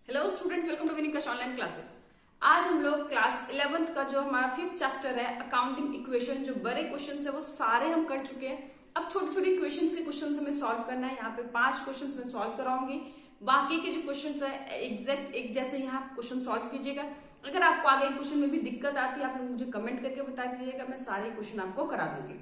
Hello students, welcome to Vinikash online classes. आज हम लोग क्लास 11th का जो हमारा 5th चैप्टर है अकाउंटिंग इक्वेशन, जो बड़े क्वेश्चंस है वो सारे हम कर चुके हैं। अब छोटे छोटे इक्वेशंस के क्वेश्चंस हमें सॉल्व करना है। यहाँ पे 5 क्वेश्चंस में सॉल्व कराऊंगी। बाकी के जो क्वेश्चंस है एग्जैक्ट एक जैसे यहाँ क्वेश्चन सॉल्व कीजिएगा। अगर आपको आगे क्वेश्चन में भी दिक्कत आती है आप लोग मुझे कमेंट करके बता दीजिएगा, मैं सारे क्वेश्चन आपको करा दूंगी।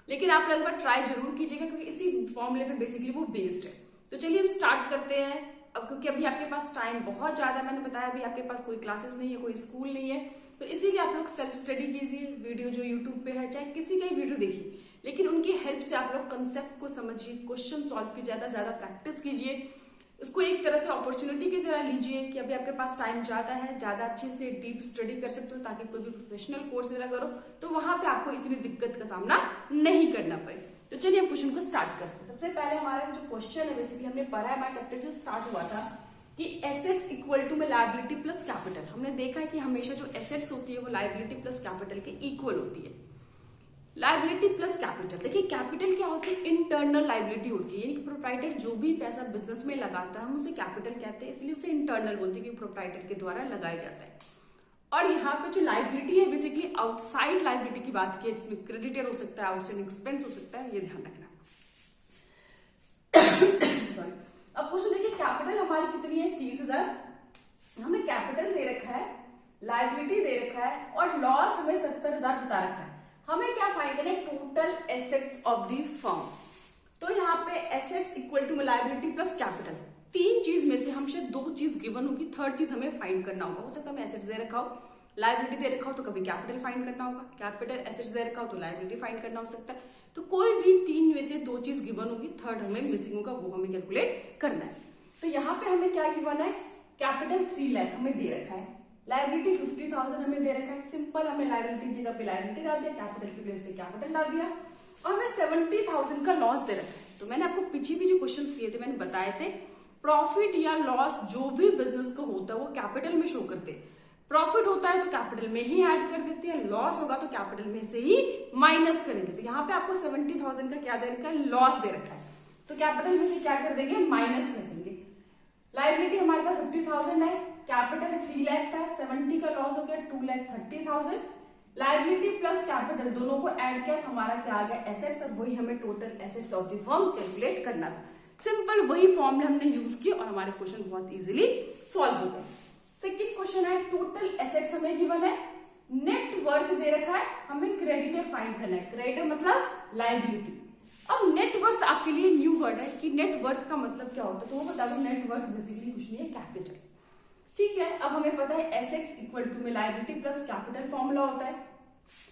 लेकिन आप लोग एक बार ट्राई जरूर कीजिएगा क्योंकि इसी फॉर्मूले पे बेसिकली वो बेस्ड है। तो चलिए हम स्टार्ट करते हैं। अब क्योंकि अभी आपके पास टाइम बहुत ज्यादा, मैंने बताया अभी आपके पास कोई क्लासेस नहीं है, कोई स्कूल नहीं है, तो इसीलिए आप लोग सेल्फ स्टडी कीजिए। वीडियो जो यूट्यूब पे है चाहे किसी का ही वीडियो देखिए, लेकिन उनकी हेल्प से आप लोग कंसेप्ट को समझिए, क्वेश्चन सॉल्व की ज्यादा प्रैक्टिस कीजिए। इसको एक तरह से अपॉर्चुनिटी की तरह लीजिए कि अभी आपके पास टाइम ज्यादा है, ज्यादा अच्छे से डीप स्टडी कर सकते हो, ताकि कोई भी प्रोफेशनल कोर्स वगैरह करो तो वहां पे आपको इतनी दिक्कत का सामना नहीं करना पड़े। तो चलिए हम क्वेश्चन को स्टार्ट करते हैं। सबसे पहले हमारा जो क्वेश्चन है, बेसिकली हमने पढ़ा है, हमारा चैप्टर जो स्टार्ट हुआ था कि एसेट्स इक्वल टू में लायबिलिटी प्लस कैपिटल। हमने देखा है कि हमेशा जो एसेट्स होती है वो लायबिलिटी प्लस कैपिटल के इक्वल होती है। लायबिलिटी प्लस कैपिटल, देखिए कैपिटल क्या होती है, इंटरनल लायबिलिटी होती है, यानी कि प्रोप्राइटर जो भी पैसा बिजनेस में लगाता है हम उसे कैपिटल कहते हैं, इसलिए उसे इंटरनल बोलते हैं कि प्रोप्राइटर के द्वारा लगाया जाता है। और यहाँ पे जो लायबिलिटी है बेसिकली आउटसाइड लायबिलिटी की बात की है, जिसमें क्रेडिटर हो सकता है, आउटसाइड एक्सपेंस हो सकता है, ये ध्यान रखना। सॉरी। अब क्वेश्चन देखिए, कैपिटल हमारी कितनी है 30,000, हमें कैपिटल दे रखा है, लायबिलिटी दे रखा है और लॉस हमें 70,000 बता रखा है। हमें क्या फाइंड करना है, total assets of the firm. तो यहाँ पे assets equal to liability plus capital, तीन चीज में से हमसे दो चीज गिवन होगी, थर्ड चीज हमें फाइंड करना होगा। हो सकता है हमें एसेट्स दे रखा हो, लायबिलिटी दे रखा हो तो कभी कैपिटल फाइंड करना होगा, कैपिटल एसेट्स दे रखा हो तो लायबिलिटी फाइंड करना हो सकता है। तो कोई भी तीन में से दो चीज गिवन होगी, थर्ड हमें मिसिंग होगा, वो हमें कैलकुलेट करना है। तो यहाँ पे हमें क्या गिवन है, कैपिटल 3 लाख हमें दे रखा है, लायबिलिटी 50,000 हमें दे रखा है। सिंपल हमें लायबिलिटी की जगह पे लायबिलिटी डाल दिया, कैपिटल की प्लेस पे कैपिटल डाल दिया और हमें 70,000 का लॉस दे रखा है। तो मैंने आपको पीछे भी जो क्वेश्चंस किए थे मैंने बताए थे, प्रॉफिट या लॉस जो भी बिजनेस का होता है वो कैपिटल में शो करते हैं। प्रॉफिट होता है तो कैपिटल में ही ऐड कर देते हैं, लॉस होगा तो कैपिटल में से ही माइनस करेंगे। तो यहाँ पे आपको 70,000 का क्या दे रखा है, लॉस दे रखा है, तो कैपिटल में से क्या कर देंगे, माइनस कर देंगे। लायबिलिटी हमारे पास 50,000 है, कैपिटल 3 लाख था, 70 का लॉस हो गया 2,30,000। लायबिलिटी प्लस कैपिटल दोनों को ऐड किया तो हमारा क्या आ गया, एसेट्स, और वही हमें total assets of the firm calculate करना था। सिंपल वही फॉर्मूला हमने यूज किया और हमारे क्वेश्चन बहुत इजीली सॉल्व हो गए। सेकंड क्वेश्चन है, टोटल एसेट्स हमें गिवन है, नेट वर्थ दे रखा है, हमें क्रेडिटर फाइंड करना है। क्रेडिटर मतलब लायबिलिटी। अब नेट वर्थ आपके लिए न्यू वर्ड है कि नेट वर्थ का मतलब क्या होता है, तो वो बता दो। नेट वर्थ बेसिकली कुछ नहीं है, कैपिटल। ठीक है, अब हमें पता है एसेट्स इक्वल टू में लायबिलिटी प्लस कैपिटल फॉर्मूला होता है।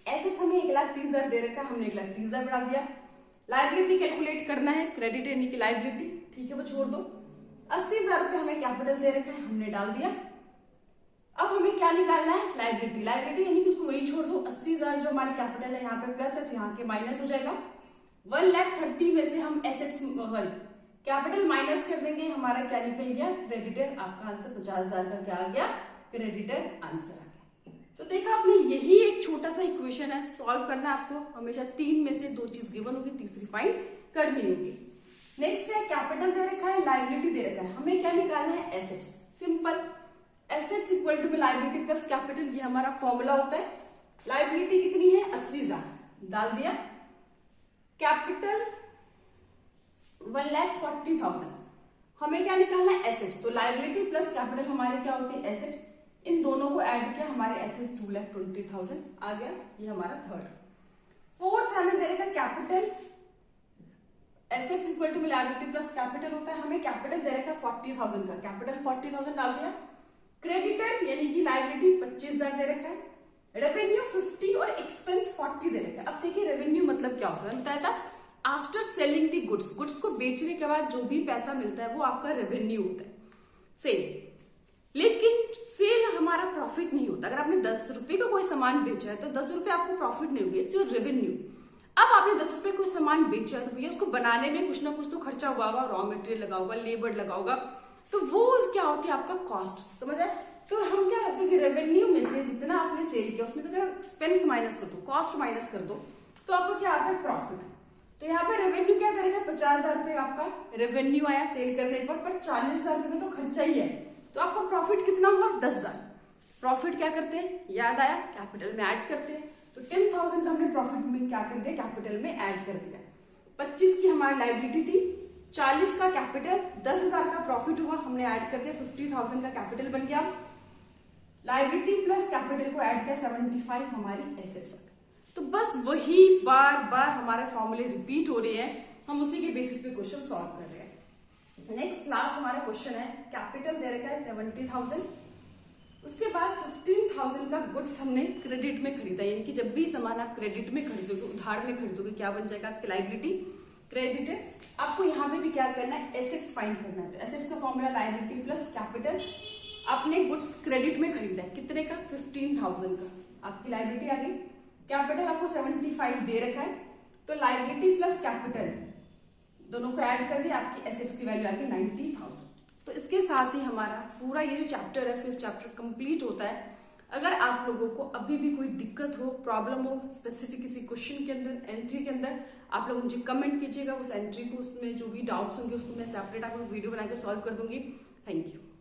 एसेट्स हमें 1,30,000 दे रखा है, हमने 1,30,000 बढ़ा दिया। लायबिलिटी कैलकुलेट करना है, क्रेडिट यानी कि लायबिलिटी, ठीक है वो छोड़ दो। 80,000 रुपए हमें कैपिटल दे रखा है, हमने डाल दिया। अब हमें क्या निकालना है, लायबिलिटी। लायबिलिटी यानी कि उसको वही छोड़ दो, 80,000 जो हमारी कैपिटल है यहाँ पे प्लस है तो यहाँ के माइनस हो जाएगा। 1,30,000 में से हम एसेट्स कैपिटल माइनस कर देंगे, हमारा क्या निकल गया, क्रेडिटर। आपका आंसर 50,000 का क्या आ गया, क्रेडिटर आंसर आ गया। तो देखा आपने, यही एक छोटा सा इक्वेशन है, सॉल्व करना है आपको। हमेशा तीन में से दो चीज गिवन होगी, तीसरी फाइंड करनी होगी। नेक्स्ट है, कैपिटल दे रखा है, लायबिलिटी दे रखा है, हमें क्या निकालना है, assets. Simple, assets equal to liability plus capital, ये हमारा फॉर्मूला होता है। लायबिलिटी कितनी है, 80,000 डाल दिया, कैपिटल 1,40,000, हमें क्या निकालना है, एसेट्स। तो लायबिलिटी प्लस कैपिटल हमारे क्या होते हैं, एसेट्स। इन दोनों को ऐड किया, हमारे एसेट्स 2,20,000 आ गया, ये हमारा थर्ड। फोर्थ हमें दे रखा capital, assets equal to liability plus capital होता है, हमें कैपिटल दे रखा 40,000 का, कैपिटल 40,000 डाल दिया। क्रेडिटर यानी कि लायबिलिटी 25,000 दे रखा है, रेवेन्यू 50 और एक्सपेंस 40 दे रखा है। अब देखिए रेवेन्यू मतलब क्या होता है, बताया था after selling the goods, goods को बेचने के बाद जो भी पैसा मिलता है वो आपका रेवेन्यू होता है, सेल। लेकिन सेल हमारा प्रॉफिट नहीं होता। अगर आपने 10 रुपए का कोई सामान बेचा है तो 10 रुपए आपको प्रॉफिट नहीं होगी, इट्स योर रेवेन्यू। अब आपने 10 रुपए कोई सामान बेचा है तो भैया उसको बनाने में कुछ ना कुछ तो खर्चा हुआ होगा, रॉ मटेरियल लगा होगा, लेबर लगा होगा, तो वो क्या होती है, आपका कॉस्ट, समझ आए। तो हम क्या करते हैं कि रेवेन्यू में से जितना आपने सेल किया उसमें से एक्सपेंस माइनस कर दो, कॉस्ट माइनस कर दो, तो आपको क्या आता है, प्रॉफिट। तो यहाँ पे रेवेन्यू क्या करेगा, 50,000 रुपए आपका रेवेन्यू आया सेल करने पर 40,000 रुपए का तो खर्चा ही है, तो आपका प्रॉफिट कितना हुआ 10,000। प्रॉफिट क्या करते हैं, याद आया, कैपिटल में ऐड करते हैं। तो 10,000 का हमने प्रॉफिट में क्या कर दिया, कैपिटल में ऐड कर दिया। 25 की हमारी लायबिलिटी थी, 40 का कैपिटल, 10,000 का प्रॉफिट हुआ, हमने ऐड कर दिया, 50,000 का कैपिटल बन गया। लायबिलिटी प्लस कैपिटल को ऐड किया, 75 हमारी एसेट्स। तो बस वही बार बार हमारे फॉर्मूले रिपीट हो रहे हैं, हम उसी के बेसिस पे क्वेश्चन सॉल्व कर रहे हैं। नेक्स्ट लास्ट हमारा क्वेश्चन है, कैपिटल दे रखा है 70,000, उसके बाद 15,000 का गुड्स हमने क्रेडिट में खरीदा, यानी कि जब भी सामान आप क्रेडिट में खरीदोगे, उधार में खरीदोगे, क्या बन जाएगा आपकी लायबिलिटी, क्रेडिट है। आपको यहाँ पे भी क्या करना है, एसेट्स फाइंड करना है। तो एसेट्स का फॉर्मूला लायबिलिटी प्लस कैपिटल। आपने गुड्स क्रेडिट में खरीदा है, कितने का, 15,000 का, आपकी लायबिलिटी आ गई। कैपिटल आपको 75 दे रखा है, तो लायबिलिटी प्लस कैपिटल दोनों को ऐड कर दिया, आपकी एसेट्स की वैल्यू आ गई 90,000। तो इसके साथ ही हमारा पूरा ये जो चैप्टर है, फिफ्थ चैप्टर कंप्लीट होता है। अगर आप लोगों को अभी भी कोई दिक्कत हो, प्रॉब्लम हो स्पेसिफिक किसी क्वेश्चन के अंदर, एंट्री के अंदर, आप लोग मुझे कमेंट कीजिएगा, उस एंट्री को, उसमें जो भी डाउट्स होंगे उसको मैं सेपरेट आपको वीडियो बना के सॉल्व कर दूंगी। Thank you.